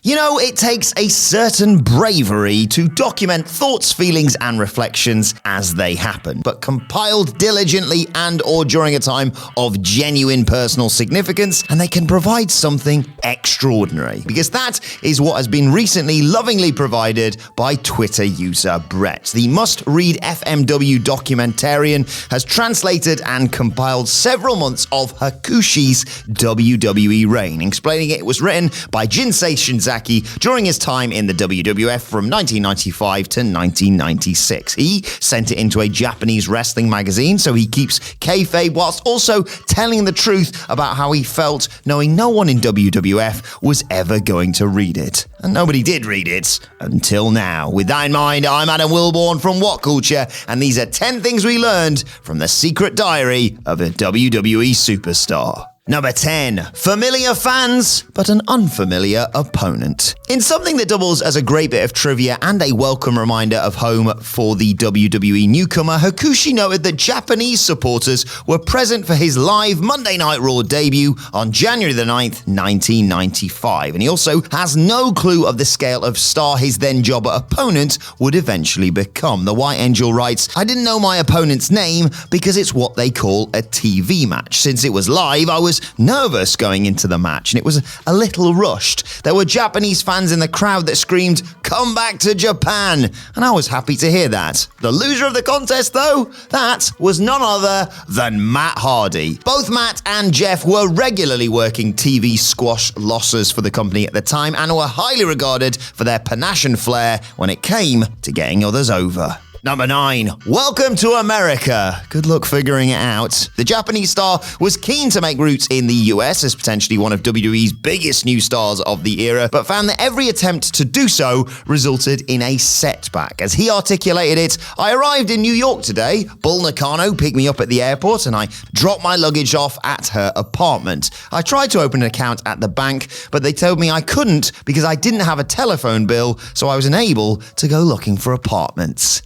You know, it takes a certain bravery to document thoughts, feelings, and reflections as they happen, but compiled diligently and or during a time of genuine personal significance, and they can provide something extraordinary. Because that is what has been recently lovingly provided by Twitter user BRET. The must-read FMW documentarian has translated and compiled several months of Hakushi's WWE reign, explaining it was written by Jinsei Shinzaki during his time in the WWF from 1995 to 1996. He sent it into a Japanese wrestling magazine, so he keeps kayfabe whilst also telling the truth about how he felt, knowing no one in WWF was ever going to read it. And nobody did read it until now. With that in mind, I'm Adam Wilborn from What Culture, and these are 10 things we learned from the secret diary of a WWE superstar. Number 10. Familiar fans, but an unfamiliar opponent. In something that doubles as a great bit of trivia and a welcome reminder of home for the WWE newcomer, Hakushi noted that Japanese supporters were present for his live Monday Night Raw debut on January the 9th, 1995. And he also has no clue of the scale of star his then-jobber opponent would eventually become. The White Angel writes, "I didn't know my opponent's name because it's what they call a TV match. Since it was live, I was nervous going into the match, and it was a little rushed. There were Japanese fans in the crowd that screamed, 'Come back to Japan!' and I was happy to hear that. The loser of the contest, though, that was none other than Matt Hardy. Both Matt and Jeff were regularly working TV squash losses for the company at the time and were highly regarded for their panache and flair when it came to getting others over." Number 9. Welcome to America. Good luck figuring it out. The Japanese star was keen to make roots in the US as potentially one of WWE's biggest new stars of the era, but found that every attempt to do so resulted in a setback. As he articulated it, "I arrived in New York today. Bull Nakano picked me up at the airport and I dropped my luggage off at her apartment. I tried to open an account at the bank, but they told me I couldn't because I didn't have a telephone bill, so I was unable to go looking for apartments."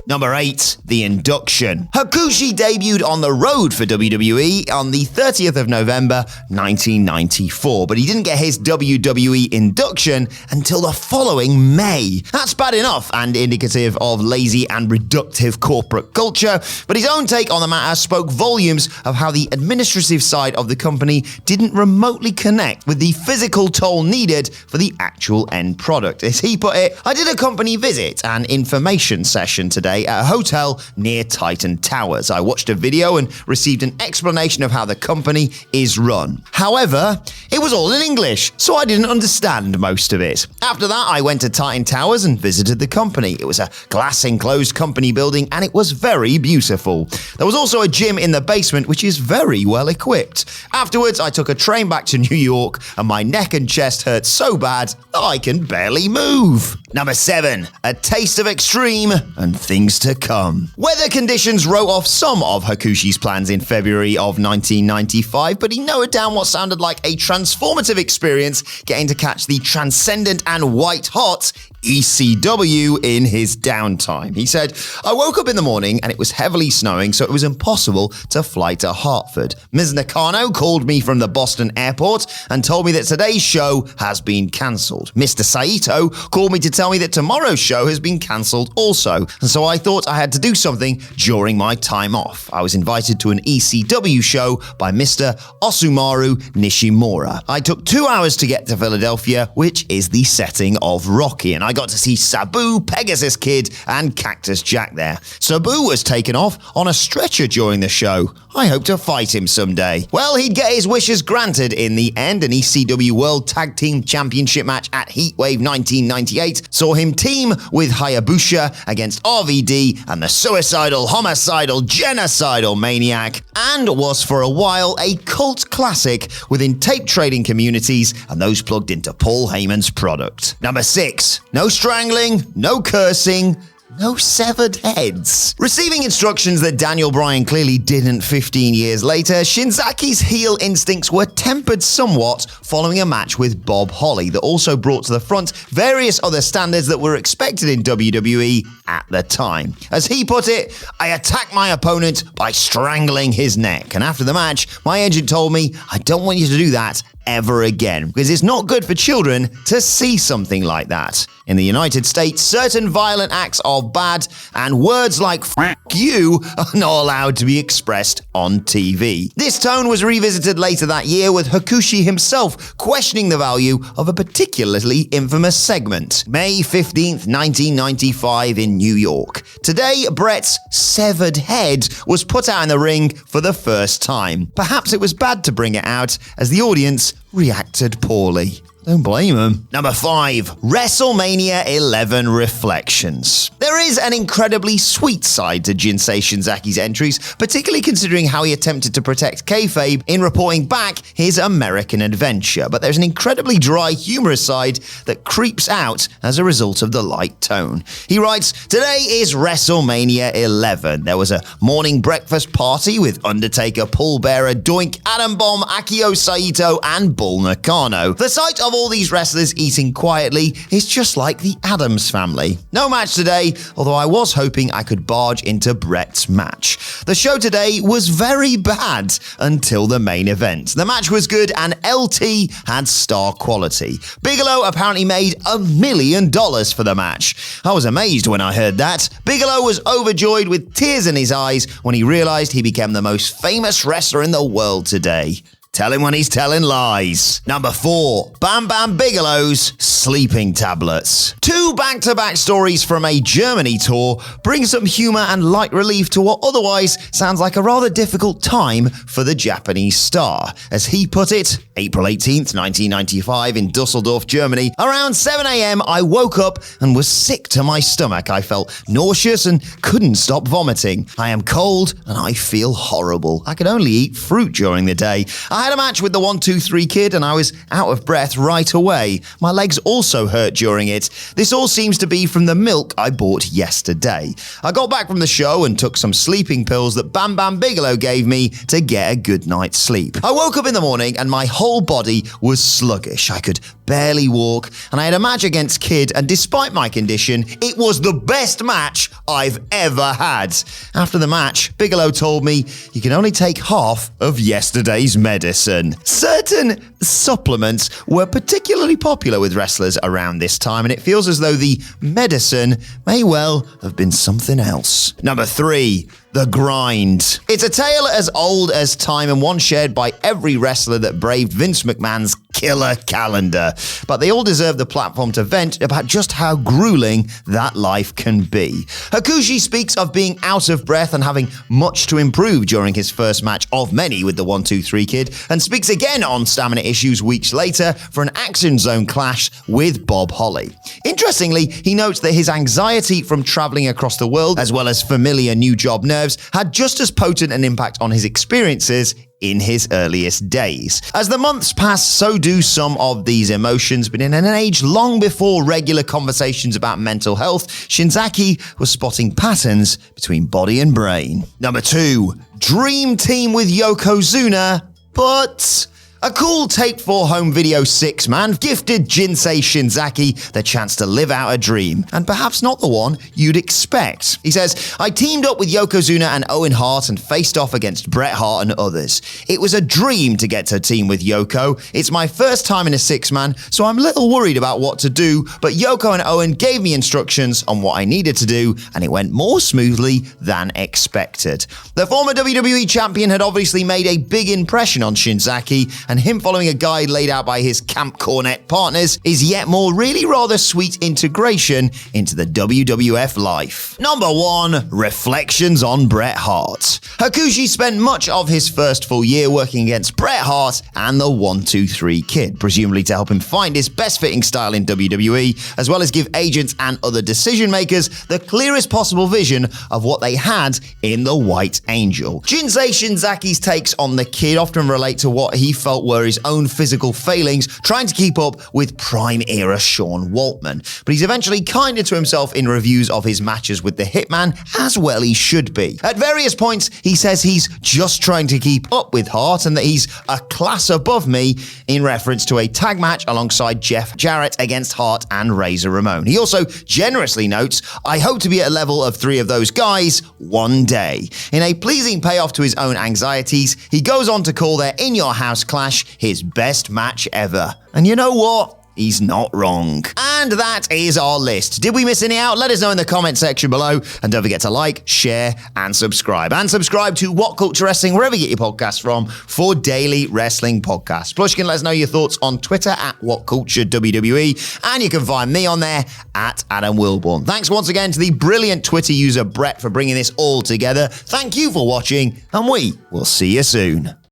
Number 8. The induction. Hakushi debuted on the road for WWE on the 30th of November, 1994, but he didn't get his WWE induction until the following May. That's bad enough and indicative of lazy and reductive corporate culture, but his own take on the matter spoke volumes of how the administrative side of the company didn't remotely connect with the physical toll needed for the actual end product. As he put it, "I did a company visit and information session today at a hotel near Titan Towers. I watched a video and received an explanation of how the company is run. However, it was all in English, so I didn't understand most of it. After that, I went to Titan Towers and visited the company. It was a glass-enclosed company building and it was very beautiful. There was also a gym in the basement which is very well equipped. Afterwards, I took a train back to New York and my neck and chest hurt so bad that I can barely move." Number 7. A taste of extreme and things to come. Weather conditions wrote off some of Hakushi's plans in February of 1995, but he noted down what sounded like a transformative experience getting to catch the transcendent and white-hot ECW in his downtime. He said, "I woke up in the morning and it was heavily snowing, so it was impossible to fly to Hartford. Ms. Nakano called me from the Boston airport and told me that today's show has been cancelled. Mr. Saito called me to tell me that tomorrow's show has been cancelled also, and so I thought I had to do something during my time off. I was invited to an ECW show by Mr. Osumaru Nishimura. I took 2 hours to get to Philadelphia, which is the setting of Rocky, and I got to see Sabu, Pegasus Kid, and Cactus Jack there. Sabu was taken off on a stretcher during the show. I hope to fight him someday." Well, he'd get his wishes granted in the end. An ECW World Tag Team Championship match at Heatwave 1998 saw him team with Hayabusa against RVD and the suicidal, homicidal, genocidal Maniac, and was for a while a cult classic within tape trading communities and those plugged into Paul Heyman's product. Number 6. No strangling, no cursing, no severed heads. Receiving instructions that Daniel Bryan clearly didn't 15 years later, Shinzaki's heel instincts were tempered somewhat following a match with Bob Holly that also brought to the front various other standards that were expected in WWE at the time. As he put it, "I attacked my opponent by strangling his neck, and after the match, my agent told me, 'I don't want you to do that ever again, because it's not good for children to see something like that. In the United States, certain violent acts are bad, and words like "f*** you" are not allowed to be expressed on TV. This tone was revisited later that year, with Hakushi himself questioning the value of a particularly infamous segment. May 15th, 1995 in New York. Today, Bret's severed head was put out in the ring for the first time. Perhaps it was bad to bring it out, as the audience reacted poorly. Don't blame him. Number 5. WrestleMania 11 Reflections. There is an incredibly sweet side to Jinsei Shinzaki's entries, particularly considering how he attempted to protect kayfabe in reporting back his American adventure. But there's an incredibly dry, humorous side that creeps out as a result of the light tone. He writes, "Today is WrestleMania 11. There was a morning breakfast party with Undertaker, Paul Bearer, Doink, Adam Bomb, Akio Saito, and Bull Nakano. The sight of all these wrestlers eating quietly is just like the Addams family. No match today, although I was hoping I could barge into Bret's match. The show today was very bad until the main event. The match was good and LT had star quality. Bigelow apparently made $1 million for the match. I was amazed when I heard that. Bigelow was overjoyed with tears in his eyes when he realized he became the most famous wrestler in the world today. Tell him when he's telling lies." Number 4. Bam Bam Bigelow's sleeping tablets. 2 back-to-back stories from a Germany tour bring some humor and light relief to what otherwise sounds like a rather difficult time for the Japanese star. As he put it, April 18th, 1995 in Dusseldorf, Germany, around 7 a.m. I woke up and was sick to my stomach. I felt nauseous and couldn't stop vomiting. I am cold and I feel horrible. I could only eat fruit during the day. I had a match with the 1-2-3 Kid and I was out of breath right away. My legs also hurt during it. This all seems to be from the milk I bought yesterday. I got back from the show and took some sleeping pills that Bam Bam Bigelow gave me to get a good night's sleep. I woke up in the morning and my whole body was sluggish. I could barely walk and I had a match against Kid, and despite my condition, it was the best match I've ever had. After the match, Bigelow told me you can only take half of yesterday's medicine. Certain supplements were particularly popular with wrestlers around this time, and it feels as though the medicine may well have been something else. Number 3. The grind. It's a tale as old as time and one shared by every wrestler that braved Vince McMahon's killer calendar. But they all deserve the platform to vent about just how grueling that life can be. Hakushi speaks of being out of breath and having much to improve during his first match of many with the 1-2-3 Kid, and speaks again on stamina issues weeks later for an Action Zone clash with Bob Holly. Interestingly, he notes that his anxiety from traveling across the world, as well as familiar new job nerves, had just as potent an impact on his experiences in his earliest days. As the months pass, so do some of these emotions, but in an age long before regular conversations about mental health, Shinzaki was spotting patterns between body and brain. Number 2. Dream Team with Yokozuna, but a cool Take 4 home video 6-man gifted Jinsei Shinzaki the chance to live out a dream, and perhaps not the one you'd expect. He says, "I teamed up with Yokozuna and Owen Hart and faced off against Bret Hart and others. It was a dream to get to team with Yoko. It's my first time in a 6-man, so I'm a little worried about what to do, but Yoko and Owen gave me instructions on what I needed to do, and it went more smoothly than expected." The former WWE champion had obviously made a big impression on Shinzaki, and him following a guide laid out by his Camp Cornette partners is yet more really rather sweet integration into the WWF life. Number 1. Reflections on Bret Hart. Hakushi spent much of his first full year working against Bret Hart and the 1-2-3 Kid, presumably to help him find his best fitting style in WWE, as well as give agents and other decision makers the clearest possible vision of what they had in the White Angel. Jinsei Shinzaki's takes on the Kid often relate to what he felt were his own physical failings, trying to keep up with prime-era Sean Waltman. But he's eventually kinder to himself in reviews of his matches with the Hitman, as well he should be. At various points, he says he's just trying to keep up with Hart and that he's a class above me, in reference to a tag match alongside Jeff Jarrett against Hart and Razor Ramon. He also generously notes, "I hope to be at a level of 3 of those guys one day." In a pleasing payoff to his own anxieties, he goes on to call their In Your House clash his best match ever. And you know what? He's not wrong. And that is our list. Did we miss any out? Let us know in the comment section below. And don't forget to like, share, and subscribe. And subscribe to What Culture Wrestling, wherever you get your podcasts from, for daily wrestling podcasts. Plus, you can let us know your thoughts on Twitter at WhatCultureWWE. And you can find me on there at Adam Wilborn. Thanks once again to the brilliant Twitter user Brett for bringing this all together. Thank you for watching, and we will see you soon.